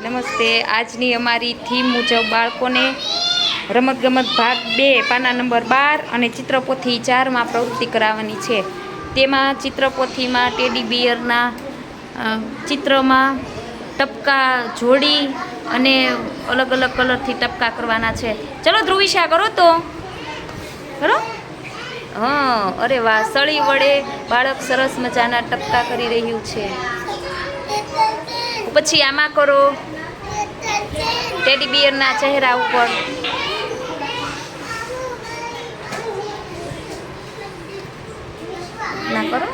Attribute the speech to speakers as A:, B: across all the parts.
A: નમસ્તે. આજની અમારી થીમ મુજબ બાળકોને રમતગમત ભાગ 2 પાના નંબર 12 અને ચિત્રપોથી 4માં પ્રવૃત્તિ કરાવવાની છે. તેમાં ચિત્રપોથીમાં ટેડી બિયરના ચિત્રમાં ટપકા જોડી અને અલગ અલગ કલરથી ટપકા કરવાના છે. ચલો ધ્રુવિશા કરો તો કરો. હા, અરે વાહ, સળી વડે બાળક સરસ મજાના ટપકા કરી રહ્યું છે. પછી આમાં કરો ટેડી બિયરના ચહેરા ઉપર. ના કરો.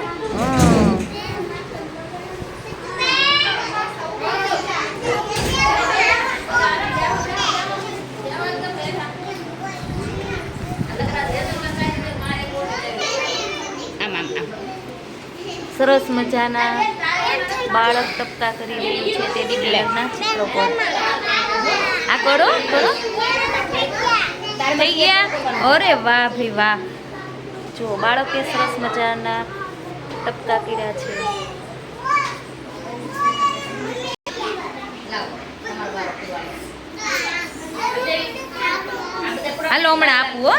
A: સરસ મજાના બાળક ટપકા કરી રહ્યું છે ટેડી બિયરના ચિત્રો પર. આ કરો કરો. થઈ ગયા? અરે વાહ ભાઈ વાહ. જો બાળકે સરસ મજાના ટપકા કર્યા છે. હાલો હમણાં આપું હો.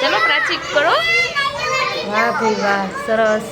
A: ચલો પ્રાચી કરો. વાહ ભાઈ વાહ, સરસ.